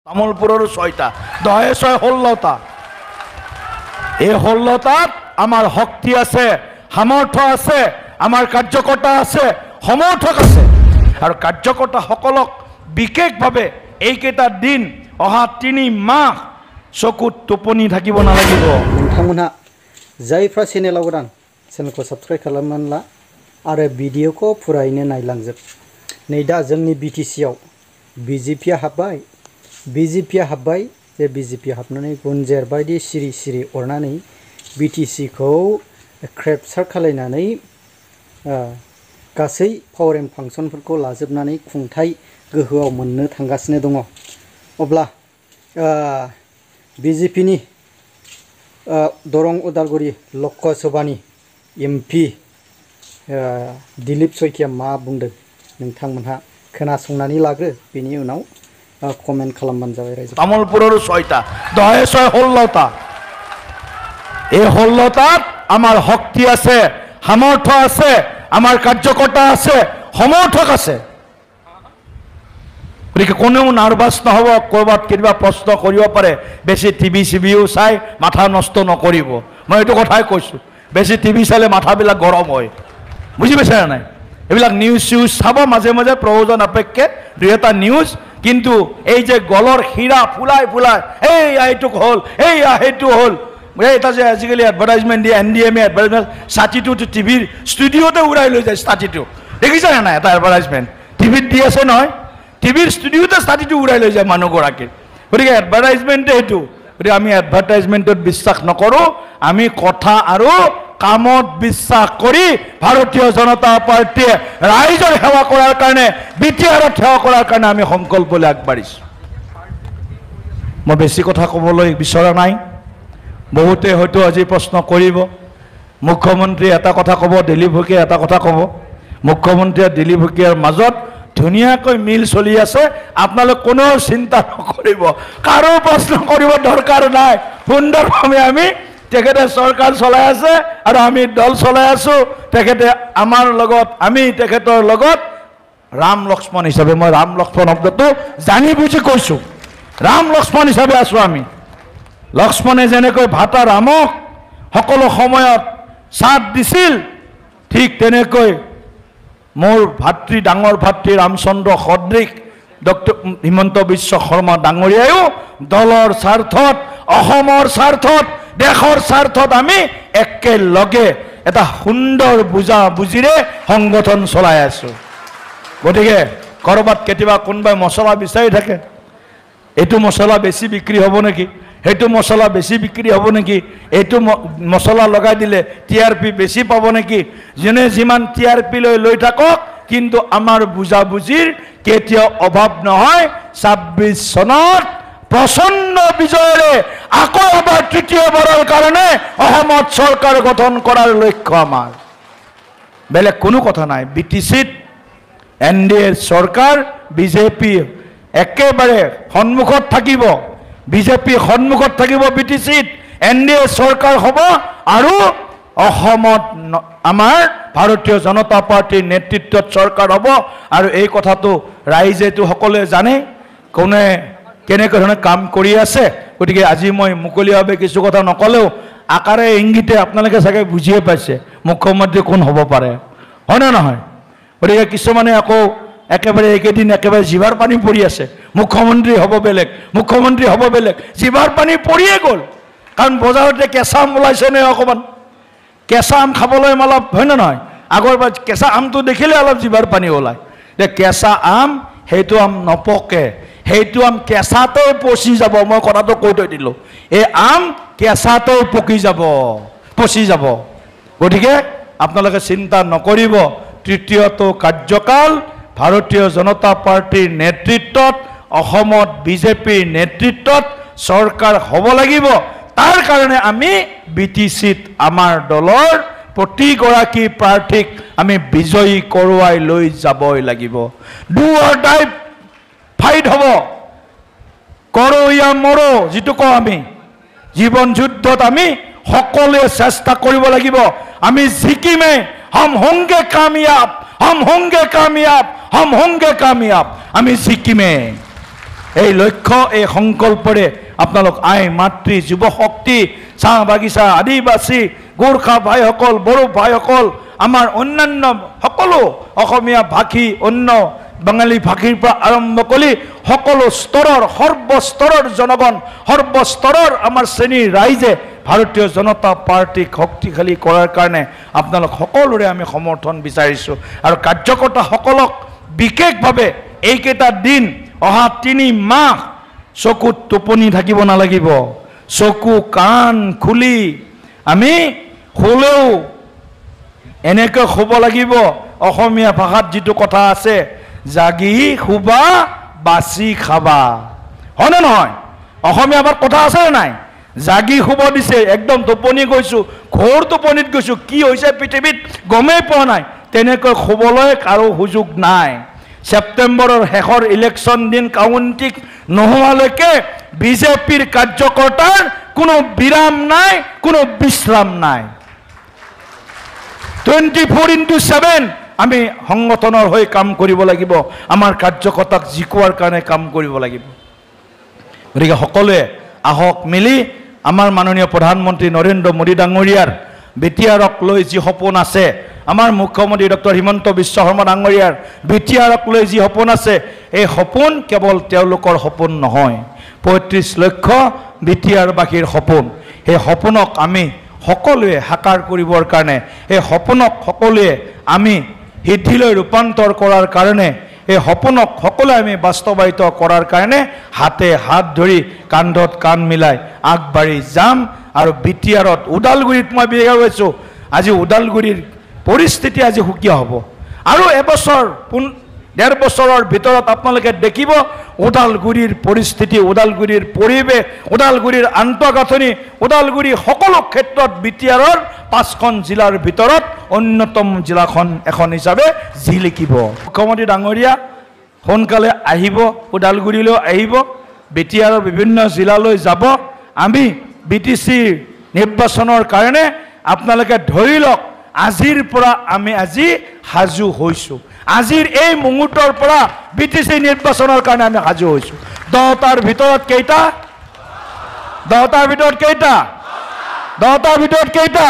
তামোলপুৰৰ 6টা 10 6 16টা এই 16টাত আমাৰ শক্তি আছে, সামৰ্থ্য আছে, আমাৰ কাৰ্যকৰ্তা আছে, সমৰ্থক আছে আৰু কাৰ্যকৰ্তাসকলক বিশেষভাৱে এইকেইটা দিন অহা 3 মাহ চকুত টোপনি থাকিব নালাগিব। नोंथांमोनहा जायफ्रा चेनेलाव गोदान चेनेलखौ साबस्क्राइब खालामनानै ला आरो भिडिअखौ फुरायैनो नायलांजोब। नै दा जोंनि बिटिसिआव बिजेपिया हाबबाय जे बिजेपिया हाबनानै गुन्जेर बायदि सिरि सिरि अरनानै बिटिसिखौ क्रेपसार खालायनानै गासै पावार एन्ड फांसनफोरखौ लाजोबनानै खुंथाय गोहोआव मोननो थांगासिनो दङ। अब्ला बिजेपिनि दरं उदालगुरि लकसभानि एमपि दिलीप शइकिया मा बुंदों नोंथांमोनहा खोनासंनानै लाग्रो, बेनि उनाव कमेन्ट खालामबानो जाबाय। रायजो তামোলপুৰৰ 6টা 10 6 16টা এই 16টাত আমাৰ শক্তি আছে, সামৰ্থ্য আছে, আমাৰ কাৰ্যকৰ্তা আছে, সমৰ্থক আছে। গতিকে কোনেও নাৰ্ভাছ নহ'ব, ক'ৰবাত কিবা প্ৰশ্ন কৰিব পাৰে, বেছি টিভি চিভিও চাই মাথা নষ্ট নকৰিব। মই এইটো কথাই কৈছোঁ, বেছি টিভি চালে মাথাবিলাক গৰম হয়, বুজি পাইছে নাই? এইবিলাক নিউজ চিউজ চাব মাজে মাজে প্ৰয়োজন সাপেক্ষে 2-এটা নিউজ, কিন্তু এই যে গলৰ শিৰা ফুলাই ফুলাই এইটো হ'ল সেইটো হ'ল, এটা যে আজিকালি এডভাৰটাইজমেণ্ট দিয়ে NDMA এডভাৰটাইজমেণ্ট, ছাতিটো টিভিৰ ষ্টুডিঅ'তে উৰাই লৈ যায়। ছাতিটো দেখিছে নাই? এটা এডভাৰটাইজমেণ্ট টিভিত দি আছে নহয়, টিভিৰ ষ্টুডিঅ'তে ছাতিটো উৰাই লৈ যায় মানুহগৰাকীৰ। গতিকে এডভাৰটাইজমেণ্টে সেইটো। গতিকে আমি এডভাৰটাইজমেণ্টত বিশ্বাস নকৰোঁ, আমি কথা আৰু কামত বিশ্বাস কৰি ভাৰতীয় জনতা পাৰ্টীয়ে ৰাইজৰ সেৱা কৰাৰ কাৰণে, বিটিআৰত সেৱা কৰাৰ কাৰণে আমি সংকল্প লৈ আগবাঢ়িছোঁ। মই বেছি কথা ক'বলৈ বিচৰা নাই। বহুতে হয়তো আজি প্ৰশ্ন কৰিব, মুখ্যমন্ত্ৰীয়ে এটা কথা ক'ব, দিলীপ শইকীয়াই এটা কথা ক'ব। মুখ্যমন্ত্ৰীয়ে দিলীপ শইকীয়াৰ মাজত ধুনীয়াকৈ মিল চলি আছে, আপোনালোক কোনেও চিন্তা নকৰিব, কাৰো প্ৰশ্ন কৰিব দৰকাৰ নাই। সুন্দৰভাৱে আমি তেখেতে চৰকাৰ চলাই আছে আৰু আমি দল চলাই আছোঁ। তেখেতে আমাৰ লগত, আমি তেখেতৰ লগত ৰাম লক্ষ্মণ হিচাপে, মই ৰাম লক্ষ্মণ শব্দটো জানি বুজি কৈছোঁ, ৰাম লক্ষ্মণ হিচাপে আছোঁ আমি। লক্ষ্মণে যেনেকৈ ভাতা ৰামক সকলো সময়ত সাথ দিছিল, ঠিক তেনেকৈ মোৰ ভাতৃ, ডাঙৰ ভাতৃ ৰামচন্দ্ৰ সদৃশ ডক্টৰ হিমন্ত বিশ্ব শৰ্মা ডাঙৰীয়ায়ো দলৰ স্বাৰ্থত, অসমৰ স্বাৰ্থত, দেশৰ স্বাৰ্থত আমি একেলগে এটা সুন্দৰ বুজাবুজিৰে সংগঠন চলাই আছোঁ। গতিকে ক'ৰবাত কেতিয়াবা কোনোবাই মছলা বিচাৰি থাকে, এইটো মছলা বেছি বিক্ৰী হ'ব নেকি, সেইটো মছলা বেছি বিক্ৰী হ'ব নেকি, এইটো মছলা লগাই দিলে TRP বেছি পাব নেকি, যোনে যিমান TRP লৈ থাকক, কিন্তু আমাৰ বুজাবুজিৰ কেতিয়াও অভাৱ নহয়। 26 চনত প্ৰচণ্ড বিজয়েৰে আকৌ এবাৰ তৃতীয়বাৰৰ কাৰণে অসমত চৰকাৰ গঠন কৰাৰ লক্ষ্য আমাৰ, বেলেগ কোনো কথা নাই। BTCত NDA চৰকাৰ, বিজেপি একেবাৰে সন্মুখত থাকিব, বিজেপি সন্মুখত থাকিব, BTCত NDA চৰকাৰ হ'ব আৰু অসমত আমাৰ ভাৰতীয় জনতা পাৰ্টীৰ নেতৃত্বত চৰকাৰ হ'ব। আৰু এই কথাটো ৰাইজেতো সকলোৱে জানে কোনে কেনেকৈ ধৰণে কাম কৰি আছে। গতিকে আজি মই মুকলিভাৱে কিছু কথা নক'লেও আকাৰে ইংগিতে আপোনালোকে চাগে বুজিয়ে পাইছে মুখ্যমন্ত্ৰী কোন হ'ব পাৰে, হয়নে নহয়? গতিকে কিছুমানে আকৌ একেবাৰে এইকেইদিন একেবাৰে জিভাৰ পানী পৰি আছে, মুখ্যমন্ত্ৰী হ'ব বেলেগ, মুখ্যমন্ত্ৰী হ'ব বেলেগ, জিভাৰ পানী পৰিয়ে গ'ল। কাৰণ বজাৰতে কেঁচা আম ওলাইছে নে অকণমান, কেঁচা আম খাবলৈ অলপ, হয়নে নহয়? আগৰবাৰ কেঁচা আমটো দেখিলে অলপ জিভাৰ পানী ওলায়। যে কেঁচা আম, সেইটো আম নপকে, সেইটো আম কেঁচাতেই পচি যাব। মই কথাটো কৈ থৈ দিলোঁ, এই আম কেঁচাতেই পচি যাব। গতিকে আপোনালোকে চিন্তা নকৰিব, তৃতীয়টো কাৰ্যকাল ভাৰতীয় জনতা পাৰ্টীৰ নেতৃত্বত, অসমত বিজেপিৰ নেতৃত্বত চৰকাৰ হ'ব লাগিব। তাৰ কাৰণে আমি BTCত আমাৰ দলৰ প্ৰতিগৰাকী প্ৰাৰ্থীক আমি বিজয়ী কৰোৱাই লৈ যাবই লাগিব। ডু অৰ ডাই ফাইট হ'ব, কৰোঁ ইয়া মৰো, যিটো কওঁ আমি জীৱন যুদ্ধত আমি সকলোৱে চেষ্টা কৰিব লাগিব। আমি জিকিমে, হম হোংগে কামিয়াব, হম হোংগে কামিয়াব, হম হোংগে কামিয়াব, আমি জিকিমে। এই লক্ষ্য এই সংকল্পৰে আপোনালোক আই মাতৃ যুৱ শক্তি চাহ বাগিচা আদিবাসী গোৰ্খা ভাইসকল বড়ো ভাইসকল আমাৰ অন্যান্য সকলো অসমীয়া ভাষী অন্য বাঙালী ভাষীৰ পৰা আৰম্ভ কৰি সকলো স্তৰৰ সৰ্বস্তৰৰ জনগণ সৰ্বস্তৰৰ আমাৰ শ্ৰেণীৰ ৰাইজে ভাৰতীয় জনতা পাৰ্টিক শক্তিশালী কৰাৰ কাৰণে আপোনালোক সকলোৰে আমি সমৰ্থন বিচাৰিছোঁ আৰু কাৰ্যকৰ্তাসকলক বিশেষভাৱে এইকেইটা দিন অহা 3 মাহ চকুত টোপনি থাকিব নালাগিব চকু কাণ খুলি আমি শুলেও এনেকৈ শুব লাগিব অসমীয়া ভাষাত যিটো কথা আছে জাগি শুবা বাছি খাবা হয়নে নহয় অসমীয়া ভাষাত কথা আছে নাই জাগি শুব দিছে একদম টোপনি গৈছোঁ ঘোৰ টোপনিত গৈছোঁ কি হৈছে পৃথিৱীত গমেই পোৱা নাই তেনেকৈ শুবলৈ কাৰো সুযোগ নাই সেপ্টেম্বৰৰ শেষৰ ইলেকশ্যন দিন কাউণ্টিং নোহোৱালৈকে বিজেপিৰ কাৰ্যকৰ্তাৰ কোনো বিৰাম নাই কোনো বিশ্ৰাম নাই 24/7 আমি সংগঠনৰ হৈ কাম কৰিব লাগিব আমাৰ কাৰ্যকৰ্তাক জিকোৱাৰ কাৰণে কাম কৰিব লাগিব গতিকে সকলোৱে আহক মিলি আমাৰ মাননীয় প্ৰধানমন্ত্ৰী নৰেন্দ্ৰ মোদী ডাঙৰীয়াৰ বিটিআৰক লৈ যি সপোন আছে আমাৰ মুখ্যমন্ত্ৰী ডক্টৰ হিমন্ত বিশ্ব শৰ্মা ডাঙৰীয়াৰ বিটিআৰক লৈ যি সপোন আছে এই সপোন কেৱল তেওঁলোকৰ সপোন নহয় 35 লক্ষ বিটিআৰবাসীৰ সপোন এই সপোনক আমি সকলোৱে সাকাৰ কৰিবৰ কাৰণে এই সপোনক সকলোৱে আমি সিদ্ধিলৈ ৰূপান্তৰ কৰাৰ কাৰণে এই সপোনক সকলোৱে আমি বাস্তৱায়িত কৰাৰ কাৰণে হাতে হাত ধৰি কান্ধত কাণ মিলাই আগবাঢ়ি যাম আৰু বিটিআৰত ওদালগুৰিত মই বিশেষ হৈছোঁ আজি ওদালগুৰিৰ পৰিস্থিতি আজি সুকীয়া হ'ব আৰু এবছৰ 1.5 বছৰৰ ভিতৰত আপোনালোকে দেখিব ওদালগুৰিৰ পৰিস্থিতি ওদালগুৰিৰ পৰিৱেশ ওদালগুৰিৰ আন্তঃগাঁথনি ওদালগুৰি সকলো ক্ষেত্ৰত বিটিআৰৰ 5খন জিলাৰ ভিতৰত অন্যতম জিলাখন এখন হিচাপে জিলিকিব মুখ্যমন্ত্ৰী ডাঙৰীয়া সোনকালে আহিব ওদালগুৰিলৈ আহিব বিটিআৰৰ বিভিন্ন জিলালৈ যাব আমি বিটিচি নিৰ্বাচনৰ কাৰণে আপোনালোকে ধৰি লওক আজিৰ পৰা আমি আজি সাজু হৈছোঁ আজিৰ এই মুহূৰ্তৰ পৰা বিটিচি নিৰ্বাচনৰ কাৰণে আমি সাজু হৈছোঁ 10টাৰ ভিতৰত কেইটা 10টাৰ ভিতৰত কেইটা 10টাৰ ভিতৰত কেইটা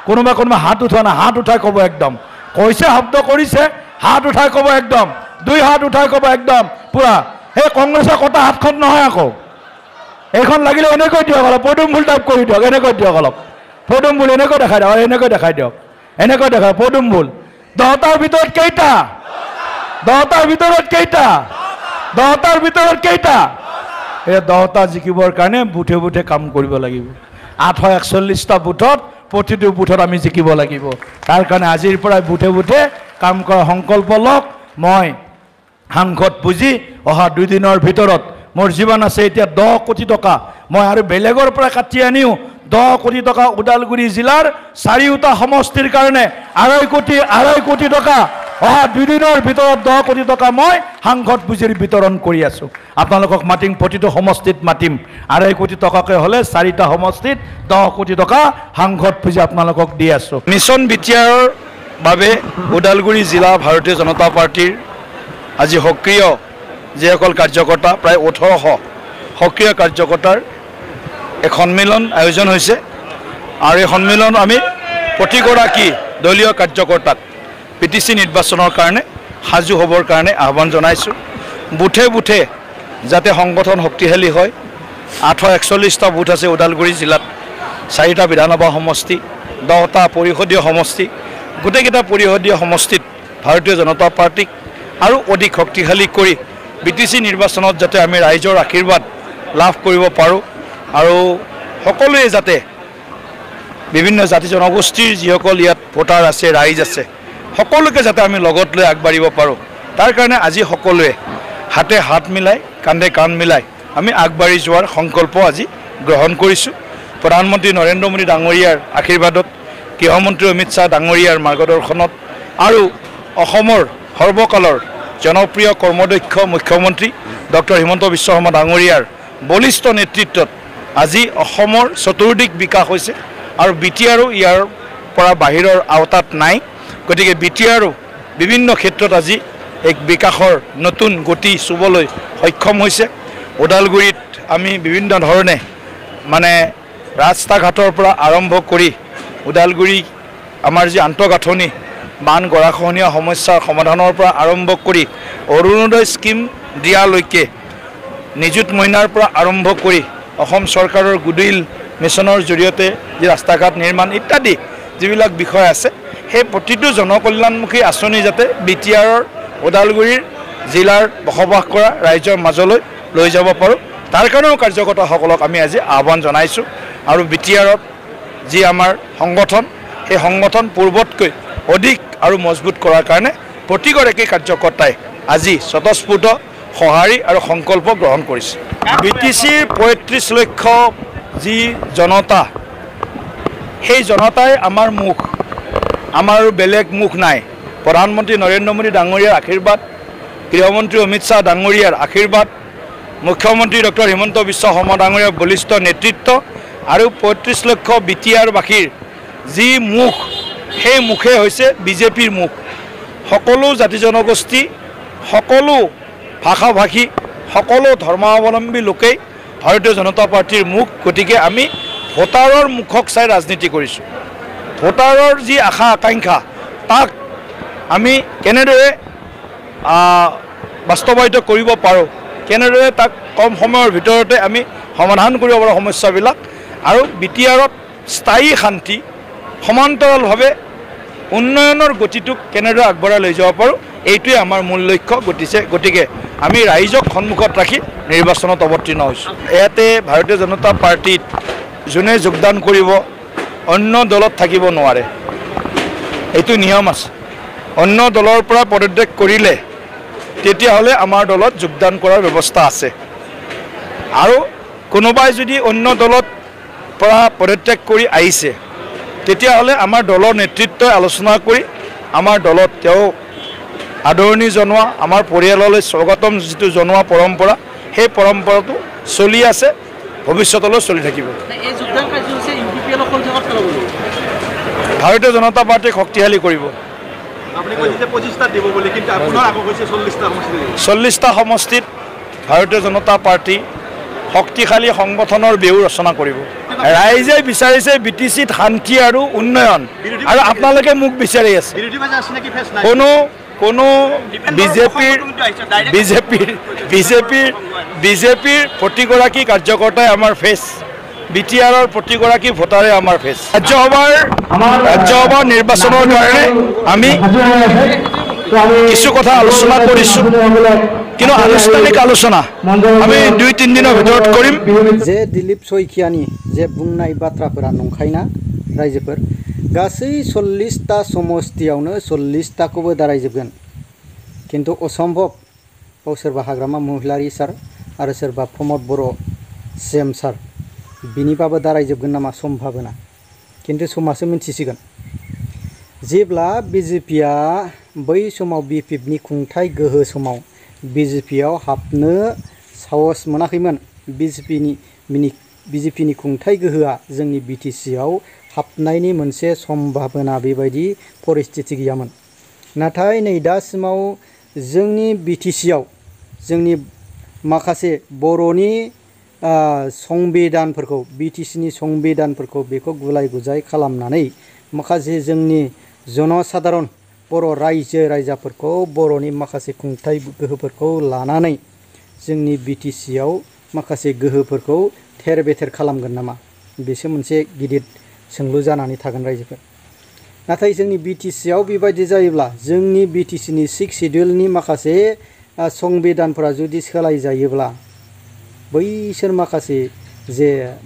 কোনোবা হাত উঠোৱা না হাত উঠাই ক'ব একদম কৈছে শব্দ কৰিছে হাত উঠাই ক'ব একদম 2 হাত উঠাই ক'ব একদম পুৰা সেই কংগ্ৰেছৰ কটা হাতখন নহয় আকৌ এইখন লাগিলে এনেকৈ দিয়ক অলপ পদুম ফুল টাইপ কৰি দিয়ক এনেকৈ দিয়ক অলপ পদুম ফুল এনেকৈ দেখাই দিয়ক এনেকৈ দেখাই দিয়ক এনেকৈ দেখাই পদুম ফুল 10টাৰ ভিতৰত কেইটা 10টাৰ ভিতৰত কেইটা 10টাৰ ভিতৰত কেইটা এই 10টা জিকিবৰ কাৰণে বুথে বুথে কাম কৰিব লাগিব 841টা বুথত প্ৰতিটো বুথত আমি জিকিব লাগিব তাৰ কাৰণে আজিৰ পৰাই বুথে বুথে কাম কৰা সংকল্প লওক মই সাংসদ পুঁজি অহা 2 দিনৰ ভিতৰত মোৰ জীৱন আছে এতিয়া 10 কোটি টকা মই আৰু বেলেগৰ পৰা কাটি আনিও 10 কোটি টকা ওদালগুৰি জিলাৰ 4টা সমষ্টিৰ কাৰণে 2.5 কোটি টকা অহা 2 দিনৰ ভিতৰত 10 কোটি টকা মই সাংসদ পুঁজিৰ বিতৰণ কৰি আছোঁ আপোনালোকক মাতিম প্ৰতিটো সমষ্টিত মাতিম 2.5 কোটি টকাকৈ হ'লে 4টা সমষ্টিত 10 কোটি টকা সাংসদ পুঁজি আপোনালোকক দি আছোঁ মিছন বিটিআৰৰ বাবে ওদালগুৰি জিলা ভাৰতীয় জনতা পাৰ্টিৰ আজি সক্ৰিয় যিসকল কাৰ্যকৰ্তা প্ৰায় 1800 সক্ৰিয় কাৰ্যকৰ্তাৰ এক সন্মিলন আয়োজন হৈছে আৰু এই সন্মিলন আমি প্ৰতিগৰাকী দলীয় কাৰ্যকৰ্তাক পিটিচি নিৰ্বাচনৰ কাৰণে সাজু হ'বৰ কাৰণে আহ্বান জনাইছোঁ বুথে বুথে যাতে সংগঠন শক্তিশালী হয় 841টা বুথ আছে ওদালগুৰি জিলাত 4টা বিধানসভা সমষ্টি 10টা পৰিষদীয় সমষ্টি গোটেইকেইটা পৰিষদীয় সমষ্টিত ভাৰতীয় জনতা পাৰ্টিক আৰু অধিক শক্তিশালী কৰি বিটিচি নিৰ্বাচনত যাতে আমি ৰাইজৰ আশীৰ্বাদ লাভ কৰিব পাৰোঁ আৰু সকলোৱে যাতে বিভিন্ন জাতি জনগোষ্ঠীৰ যিসকল ইয়াত ভোটাৰ আছে ৰাইজ আছে সকলোকে যাতে আমি লগত লৈ আগবাঢ়িব পাৰোঁ তাৰ কাৰণে আজি সকলোৱে হাতে হাত মিলাই কান্ধে কাণ মিলাই আমি আগবাঢ়ি যোৱাৰ সংকল্প আজি গ্ৰহণ কৰিছোঁ প্ৰধানমন্ত্ৰী নৰেন্দ্ৰ মোদী ডাঙৰীয়াৰ আশীৰ্বাদত গৃহমন্ত্ৰী অমিত শ্বাহ ডাঙৰীয়াৰ মাৰ্গদৰ্শনত আৰু অসমৰ সৰ্বকালৰ জনপ্ৰিয় কৰ্মদক্ষ মুখ্যমন্ত্ৰী ডক্টৰ হিমন্ত বিশ্ব শৰ্মা ডাঙৰীয়াৰ বলিষ্ঠ নেতৃত্বত আজি অসমৰ চতুৰ্দিশ বিকাশ হৈছে আৰু বিটিআৰো ইয়াৰ পৰা বাহিৰৰ আওতাত নাই গতিকে বিটিআৰো বিভিন্ন ক্ষেত্ৰত আজি এক বিকাশৰ নতুন গতি চুবলৈ সক্ষম হৈছে ওদালগুৰিত আমি বিভিন্ন ধৰণে মানে ৰাস্তা ঘাটৰ পৰা আৰম্ভ কৰি ওদালগুৰি আমাৰ যি আন্তঃগাঁথনি বান গৰাখহনীয়া সমস্যাৰ সমাধানৰ পৰা আৰম্ভ কৰি অৰুণোদয় স্কিম দিয়ালৈকে নিযুত মইনাৰ পৰা আৰম্ভ কৰি অসম চৰকাৰৰ গুডউইল মিছনৰ জৰিয়তে যি ৰাস্তা ঘাট নিৰ্মাণ ইত্যাদি যিবিলাক বিষয় আছে সেই প্ৰতিটো জনকল্যাণমুখী আঁচনি যাতে বিটিআৰৰ ওদালগুৰিৰ জিলাৰ বসবাস কৰা ৰাইজৰ মাজলৈ লৈ যাব পাৰোঁ তাৰ কাৰণেও কাৰ্যকৰ্তাসকলক আমি আজি আহ্বান জনাইছোঁ আৰু বিটিআৰত যি আমাৰ সংগঠন সেই সংগঠন পূৰ্বতকৈ অধিক আৰু মজবুত কৰাৰ কাৰণে প্ৰতিগৰাকী কাৰ্যকৰ্তাই আজি স্বতঃস্ফূৰ্ত সঁহাৰি আৰু সংকল্প গ্ৰহণ কৰিছে বিটিচিৰ ৩৫ লক্ষ যি জনতা সেই জনতাই আমাৰ মুখ আমাৰ বেলেগ মুখ নাই প্ৰধানমন্ত্ৰী নৰেন্দ্ৰ মোদী ডাঙৰীয়াৰ আশীৰ্বাদ গৃহমন্ত্ৰী অমিত শ্বাহ ডাঙৰীয়াৰ আশীৰ্বাদ মুখ্যমন্ত্ৰী ডক্টৰ হিমন্ত বিশ্ব শৰ্মা ডাঙৰীয়াৰ বলিষ্ঠ নেতৃত্ব আৰু ৩৫ লক্ষ বিটিআৰবাসীৰ যি মুখ সেই মুখে হৈছে বিজেপিৰ মুখ সকলো জাতি জনগোষ্ঠী সকলো ভাষা ভাষী সকলো ধৰ্মাৱলম্বী লোকেই ভাৰতীয় জনতা পাৰ্টিৰ মুখ গতিকে আমি ভোটাৰৰ মুখক চাই ৰাজনীতি কৰিছোঁ ভোটাৰৰ যি আশা আকাংক্ষা তাক আমি কেনেদৰে বাস্তৱায়িত কৰিব পাৰোঁ কেনেদৰে তাক কম সময়ৰ ভিতৰতে আমি সমাধান কৰিব পাৰোঁ সমস্যাবিলাক আৰু বিটিআৰত স্থায়ী শান্তি সমান্তৰালভাৱে উন্নয়নৰ গতিটোক কেনেদৰে আগবঢ়াই লৈ যাব পাৰোঁ এইটোৱে আমাৰ মূল লক্ষ্য গতিকে আমি ৰাইজক সন্মুখত ৰাখি নিৰ্বাচনত অৱতীৰ্ণ হৈছোঁ ইয়াতে ভাৰতীয় জনতা পাৰ্টিত যোনে যোগদান কৰিব অন্য দলত থাকিব নোৱাৰে এইটো নিয়ম আছে অন্য দলৰ পৰা পদত্যাগ কৰিলে তেতিয়াহ'লে আমাৰ দলত যোগদান কৰাৰ ব্যৱস্থা আছে আৰু কোনোবাই যদি অন্য দলত পৰা পদত্যাগ কৰি আহিছে তেতিয়াহ'লে আমাৰ দলৰ নেতৃত্বই আলোচনা কৰি আমাৰ দলত তেওঁ আদৰণি জনোৱা আমাৰ পৰিয়াললৈ স্বাগতম যিটো জনোৱা পৰম্পৰা সেই পৰম্পৰাটো চলি আছে ভৱিষ্যতলৈ চলি থাকিব ভাৰতীয় জনতা পাৰ্টিক শক্তিশালী কৰিব 40টা সমষ্টিত ভাৰতীয় জনতা পাৰ্টি শক্তিশালী সংগঠনৰ বেউ ৰচনা কৰিব ৰাইজে বিচাৰিছে বিটিচিত শান্তি আৰু উন্নয়ন আৰু আপোনালোকে মোক বিচাৰি আছে কোনো বিজেপিৰ প্ৰতিগৰাকী কাৰ্যকৰ্তাই আমাৰ ফেচ বিটিআৰৰ প্ৰতিগৰাকী ভোটাৰে আমাৰ ফেচ ৰাজ্যসভাৰ নিৰ্বাচনৰ কাৰণে আমি কিছু কথা আলোচনা কৰিছোঁ কিন্তু আনুষ্ঠানিক আলোচনা আমি 2-3 দিনৰ ভিতৰত কৰিম যে দিলীপ শইকীয়ানি যে बुंनाय बाथ्राफोरा नंखायना रायजोफोर गासै 40टा समस्तियावनो 40टाखौबो दारायजोबगोन किन्तु असम्भव बाव सोरबा हाग्रामा महिलारि सार आरो सोरबा प्रमद बर' सेम सार बिनिबाबो दारायजोबगोन नामा सम्भावना किन्तु समासो मिन्थिसिगोन जेब्ला बिजेपिया बै समाव बिपिएफनि खुंथाय गोहो समाव बिजेपियाव हाबनो साहस मोनाखैमोन बिजेपिनि खुंथाय गोहोआ जोंनि बिटिसिआव हाबनायनि मोनसे सम्भावना बेबायदि परिस्थिति गैयामोन नाथाय नै दासिमाव जोंनि बिटिसिआव जोंनि माखासे बर'नि संबिधानफोरखौ बिटिसिनि संबिधानफोरखौ बेखौ गुलाय गुजाय खालामनानै माखासे जोंनि जनसाधारन बर' रायजो राजाफोरखौ बर'नि माखासे खुंथाय गोहोफोरखौ लानानै जोंनि बिटिसिआव माखासे गोहोफोरखौ थेर बेथेर खालामगोन नामा बेसो मोनसे गिदिर सोंलु जानानै थागोन रायजोफोर नाथाय जोंनि बिटिसिआव बेबायदि जायोब्ला जोंनि बिटिसिनि 6 शिड्युलनि माखासे संबिधानफोरा जुदि सोलाय जायोब्ला बैसोर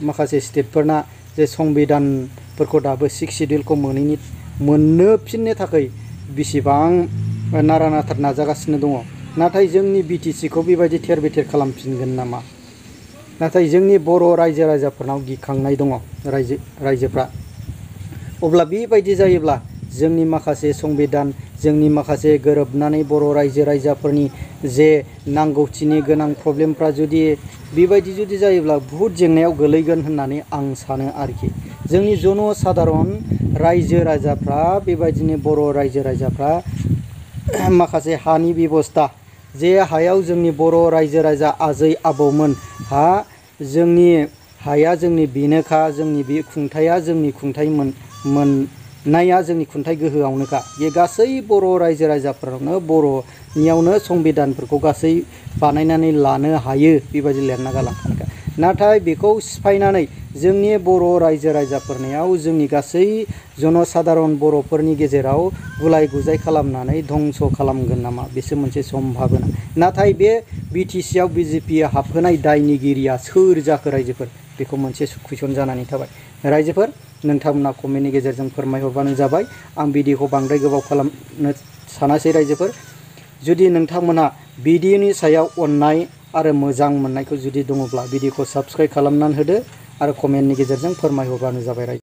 माखासे स्टेटफोरना जे संबिधानफोरखौ दाबो 6 शिड्युलखौ मोननो फिननो थाखाय बेसेबां नारा नाथार नाजागासिनो दङ नाथाय जोंनि बिटिसिखौ बेबायदि थेर बेथेर खालामफिनगोन नामा नाथाय जोंनि बर' रायजो राजाफोरनाव गिखांनाय दङ रायजोफ्रा अब्ला बेबायदि जायोब्ला जोंनि माखासे संबिधान जोंनि माखासे गोरोबनानै बर' रायजो राजाफोरनि जे नांगौथिनि गोनां प्रब्लेमफ्रा जुदि बेबायदि जुदि जायोब्ला बहुत जेंनायाव गोलैगोन होननानै आं सानो आरोखि जोंनि जनसाधारन रायजो राजाफ्रा बेबायदिनो बर' रायजो राजाफ्रा माखासे हानि बेबस्था जे हायाव जोंनि बर' रायजो राजा आजै आबौमोन हा जोंनि हाया जोंनि बेनोखा जोंनि बे खुंथाया जोंनि खुंथाय मोननाया जोंनि खुंथाय गोहोआवनोखा बे गासै बर' रायजो राजाफोरावनो बर'नियावनो संबिधानफोरखौ गासै बानायनानै लानो हायो बेबायदि लिरना गालांखानायखा नाथाय बेखौ सिफायनानै जोंनि बर' रायजो राजाफोरनियाव जोंनि गासै जनसाधारन बर'फोरनि गेजेराव गुलाय गुजाय खालामनानै धंस खालामगोन नामा बेसो मोनसे सम्भाबना नाथाय बे BTC आव BJP हाबहोनाय दायनिगिरिया सोर जाखो रायजोफोर बेखौ मोनसे कुइसन जानानै थाबाय रायजोफोर नोंथांमोना कमेन्टनि गेजेरजों फोरमायहरबानो जाबाय आं भिडिअखौ बांद्राय गोबाव खालामनो सानासै रायजोफोर जुदि नोंथांमोना भिडिअनि सायाव अननाय आरो मोजां मोननायखौ जुदि दङब्ला भिडिअखौ साबस्क्राइब खालामनानै होदो आरो कमेन्टनि गेजेरजों फोरमायहरबानो जाबाय रायजो